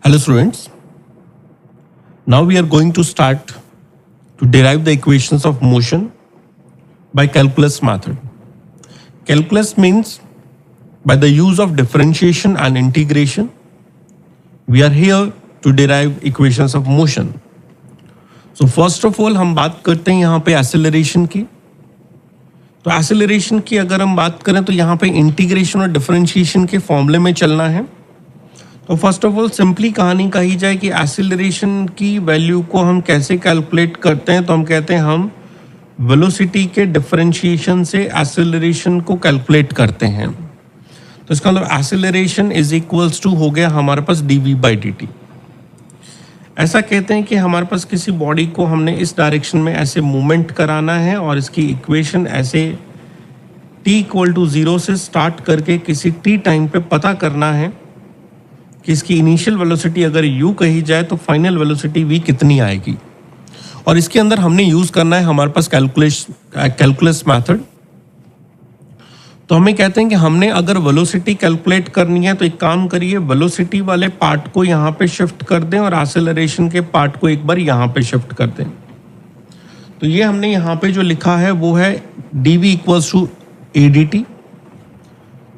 Hello students, now we are going to start to derive the equations of motion by calculus method. Calculus means by the use of differentiation and integration, we are here to derive equations of motion. So first of all हम बात करते हैं यहाँ पे acceleration की. तो acceleration की अगर हम बात करें तो यहाँ पे इंटीग्रेशन और डिफरेंशिएशन के फॉर्मूले में चलना है. तो फर्स्ट ऑफ ऑल सिंपली कहानी कही जाए कि एक्सेलरेशन की वैल्यू को हम कैसे कैलकुलेट करते हैं, तो हम कहते हैं हम वेलोसिटी के डिफरेंशिएशन से एक्सेलरेशन को कैलकुलेट करते हैं. तो इसका मतलब एक्सेलरेशन इज इक्वल्स टू हो गया हमारे पास dv/dt. ऐसा कहते हैं कि हमारे पास किसी बॉडी को हमने इस डायरेक्शन में ऐसे मूवमेंट कराना है और इसकी इक्वेशन ऐसे t = 0 से स्टार्ट करके किसी t टाइम पे पता करना है कि इसकी इनिशियल वेलोसिटी अगर u कही जाए तो फाइनल वेलोसिटी v कितनी आएगी. और इसके अंदर हमने यूज़ करना है हमारे पास कैलकुलस मेथड. तो हमें कहते हैं कि हमने अगर वेलोसिटी कैलकुलेट करनी है तो एक काम करिए, वेलोसिटी वाले पार्ट को यहाँ पे शिफ्ट कर दें और एक्सेलरेशन के पार्ट को एक बार यहाँ पे शिफ्ट कर दें. तो ये हमने यहाँ पे जो लिखा है वो है dv = adt.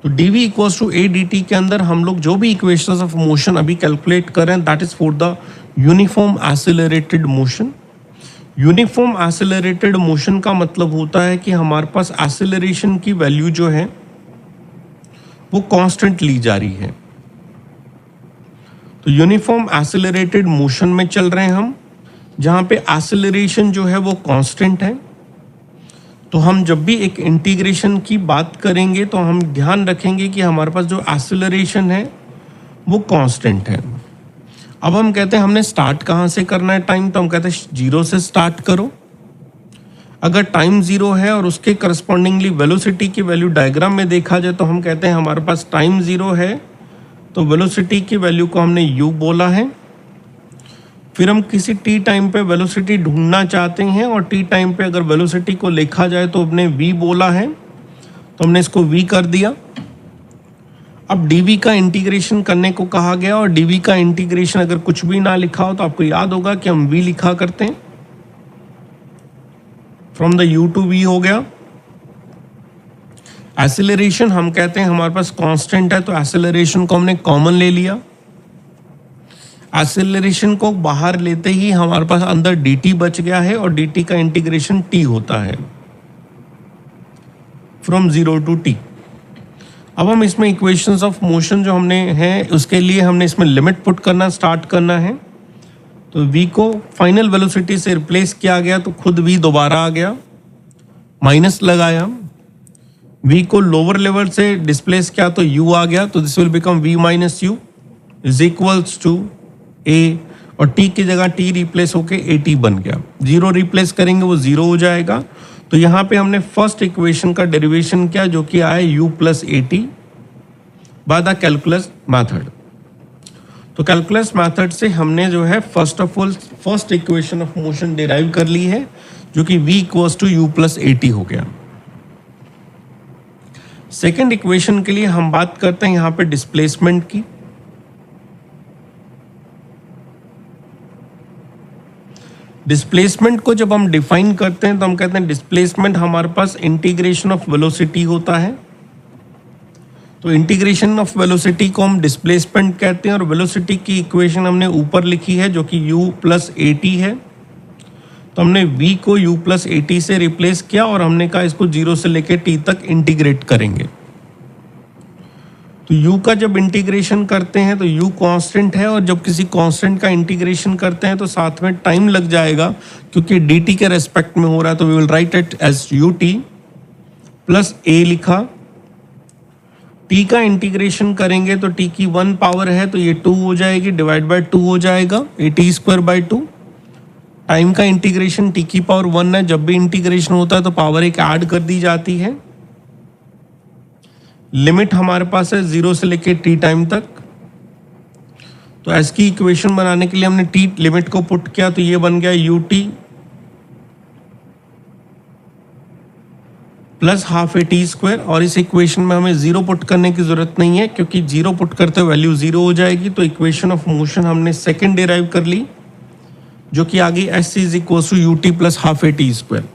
तो dv = adt के अंदर हम लोग जो भी इक्वेशंस ऑफ मोशन अभी कैलकुलेट कर रहे हैं that is for the uniform accelerated motion. Uniform accelerated motion का मतलब होता है कि हमारे पास एक्सेलरेशन की वैल्यू जो है वो कांस्टेंट ली जा रही है. तो यूनिफॉर्म एक्सेलरेटेड मोशन में चल रहे हैं हम, जहाँ पे एक्सेलरेशन जो है वो कांस्टेंट है. तो हम जब भी एक इंटीग्रेशन की बात करेंगे तो हम ध्यान रखेंगे कि हमारे पास जो एक्सेलरेशन है वो कांस्टेंट है. अब हम कहते हैं हमने स्टार्ट कहाँ से करना है टाइम, तो हम कहते हैं 0 से स्टार्ट करो. अगर टाइम 0 है और उसके करस्पॉन्डिंगली वेलोसिटी की वैल्यू डायग्राम में देखा जाए तो हम कहते हैं हमारे पास टाइम 0 है तो वेलोसिटी की वैल्यू को हमने u बोला है. फिर हम किसी t टाइम पे वेलोसिटी ढूंढना चाहते हैं और t टाइम पे अगर वेलोसिटी को लिखा जाए तो हमने v बोला है, तो हमने इसको v कर दिया. अब dv का इंटीग्रेशन करने को कहा गया और dv का इंटीग्रेशन अगर कुछ भी ना लिखा हो तो आपको याद होगा कि हम v लिखा करते हैं. From the u to v हो गया. एक्सेलरेशन हम कहते हैं हमारे पास कांस्टेंट है, तो एक्सेलरेशन को हमने कॉमन ले लिया. एक्सेलरेशन को बाहर लेते ही हमारे पास अंदर dt बच गया है और dt का इंटीग्रेशन t होता है फ्रॉम 0 टू t. अब हम इसमें इक्वेशंस ऑफ मोशन जो हमने हैं उसके लिए हमने इसमें लिमिट पुट करना स्टार्ट करना है. तो v को फाइनल वेलोसिटी से रिप्लेस किया गया तो खुद v दोबारा आ गया, माइनस लगाया. v को लोअर लेवल से डिस्प्लेस किया तो u आ गया, तो this will become v - u is equals to a और t की जगह t रिप्लेस होके at बन गया. 0 रिप्लेस करेंगे वो 0 हो जाएगा. तो यहाँ पे हमने फर्स्ट इक्वेशन का डेरिवेशन किया जो कि आया u + at by the calculus method. तो कैलकुलस मेथड से हमने जो है first of all first equation of motion derive कर ली है जो कि v = u + at हो गया. सेकेंड इक्वेशन के लिए हम बात करते हैं यहाँ पे डिस्प्लेसमेंट की. डिस्प्लेसमेंट को जब हम डिफाइन करते हैं तो हम कहते हैं डिस्प्लेसमेंट हमारे पास इंटीग्रेशन ऑफ वेलोसिटी होता है. तो इंटीग्रेशन ऑफ वेलोसिटी को हम डिस्प्लेसमेंट कहते हैं और वेलोसिटी की इक्वेशन हमने ऊपर लिखी है जो कि u + at है. तो हमने v को u + at से रिप्लेस किया और हमने कहा इसको 0 से लेकर t तक इंटीग्रेट करेंगे. तो u का जब इंटीग्रेशन करते हैं तो u कांस्टेंट है और जब किसी कांस्टेंट का इंटीग्रेशन करते हैं तो साथ में टाइम लग जाएगा क्योंकि dt के रेस्पेक्ट में हो रहा है. तो we will write it as ut + a लिखा. t का इंटीग्रेशन करेंगे तो t की 1 पावर है तो ये 2 हो जाएगी, डिवाइड बाय 2 हो जाएगा at²/2. टाइम का इंटीग्रेशन t की पावर 1 है, जब भी इंटीग्रेशन होता है तो पावर एक ऐड कर दी जाती है. लिमिट हमारे पास है 0 से लेके t टाइम तक. तो s की इक्वेशन बनाने के लिए हमने t लिमिट को पुट किया तो ये बन गया ut plus half A T square, और इस इक्वेशन में हमें जीरो पुट करने की जरूरत नहीं है क्योंकि जीरो पुट करते वैल्यू जीरो हो जाएगी। तो इक्वेशन ऑफ मोशन हमने सेकंड डिराइव कर ली जो कि आ गई S is equal to U T plus half A T square.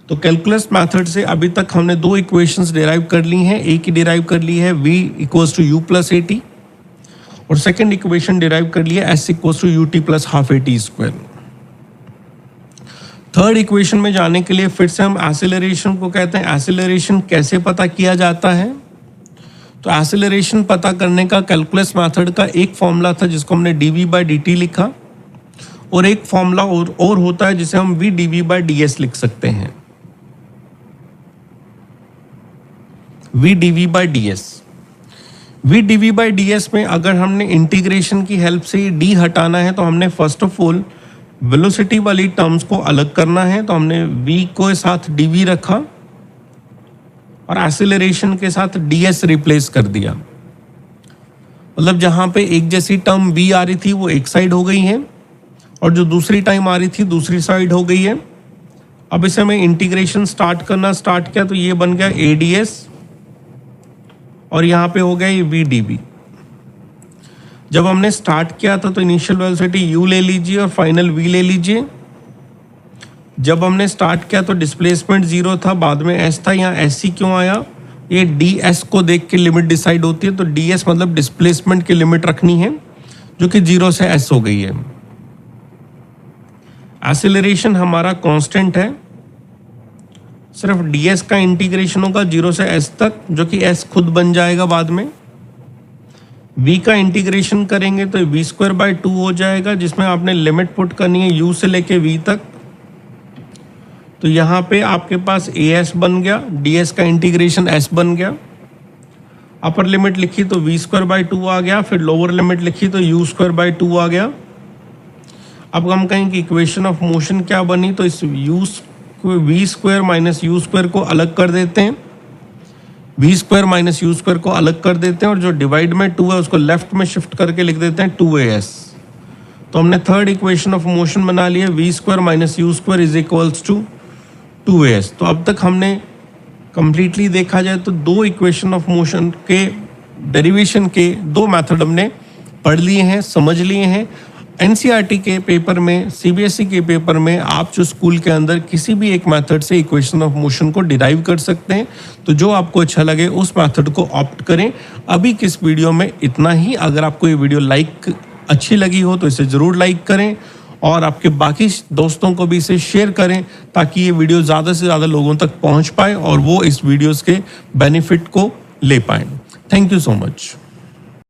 तो कैलकुलस मेथड से अभी तक हमने दो इक्वेशंस डिराइव कर ली हैं। एक ही डिराइव कर ली है v equals to U plus A T, और सेकेंड इक्वेशन डिराइव कर लिया S equals to U T plus half A T square. Third equation में जाने के लिए फिर से हम एक्सेलरेशन को कहते हैं। एक्सेलरेशन कैसे पता किया जाता है? तो एक्सेलरेशन पता करने का कैलकुलस मेथड का एक फॉर्मूला था जिसको हमने dv बाई dt लिखा, और एक फॉर्मूला और होता है जिसे हम v dv बाई ds लिख सकते हैं। v dv by ds, v dv by ds में अगर हमने इंटीग्रेशन की हेल्प से d हटाना है तो हमने फर्स्ट ऑफ ऑल वेलोसिटी वाली टर्म्स को अलग करना है। तो हमने v को साथ dv रखा और एक्सेलरेशन के साथ ds रिप्लेस कर दिया। मतलब जहां पे एक जैसी टर्म v आ रही थी वो एक साइड हो गई है और जो दूसरी टाइम आ रही थी दूसरी साइड हो गई है। अब इसे हमें इंटीग्रेशन स्टार्ट किया तो ये बन गया ads और यहाँ पे हो गया ये v dv। जब हमने स्टार्ट किया था तो इनिशियल वेलोसिटी u ले लीजिए और फाइनल v ले लीजिए। जब हमने स्टार्ट किया तो डिस्प्लेसमेंट जीरो था, बाद में s था। यहाँ sc क्यों आया? ये ds को देख के लिमिट डिसाइड होती है, तो ds मतलब डिस्प्लेसमेंट की लिमिट रखनी है जो कि जीरो से s हो गई है। एक्सेलरेशन हमारा कांस्टेंट है, सिर्फ ds का इंटीग्रेशन होगा जीरो से s तक जो कि s खुद बन जाएगा बाद में। v का इंटीग्रेशन करेंगे तो v स्क्वायर बाई 2 हो जाएगा जिसमें आपने लिमिट पुट करनी है u से लेके v तक। तो यहाँ पे आपके पास as बन गया, ds का इंटीग्रेशन s बन गया। अपर लिमिट लिखी तो v स्क्वायर बाई 2 आ गया, फिर लोअर लिमिट लिखी तो u स्क्वायर बाई 2 आ गया। अब हम कहेंगे इक्वेशन ऑफ मोशन क्या बनी, तो इस v square minus U square को अलग कर देते हैं, v square minus U square को अलग कर देते हैं और जो डिवाइड में 2 है उसको लेफ्ट में शिफ्ट करके लिख देते हैं 2as। तो हमने थर्ड इक्वेशन ऑफ मोशन बना लिया, v square minus U square is equals to 2as। तो अब तक हमने कंप्लीटली देखा जाए तो दो इक्वेशन ऑफ मोशन के डेरिवेशन के दो मेथड हमने पढ़ लिए हैं, समझ लिए हैं। एनसीईआरटी के पेपर में, सीबीएसई के पेपर में आप जो स्कूल के अंदर किसी भी एक मेथड से इक्वेशन ऑफ मोशन को डिराइव कर सकते हैं। तो जो आपको अच्छा लगे उस मेथड को ऑप्ट करें। अभी किस वीडियो में इतना ही। अगर आपको ये वीडियो अच्छी लगी हो तो इसे ज़रूर लाइक करें और आपके बाकी दोस्तों को भी इसे शेयर करें ताकि ये वीडियो ज़्यादा से ज़्यादा लोगों तक पहुँच पाए और वो इस वीडियोज़ के बेनिफिट को ले पाएँ। Thank you so much.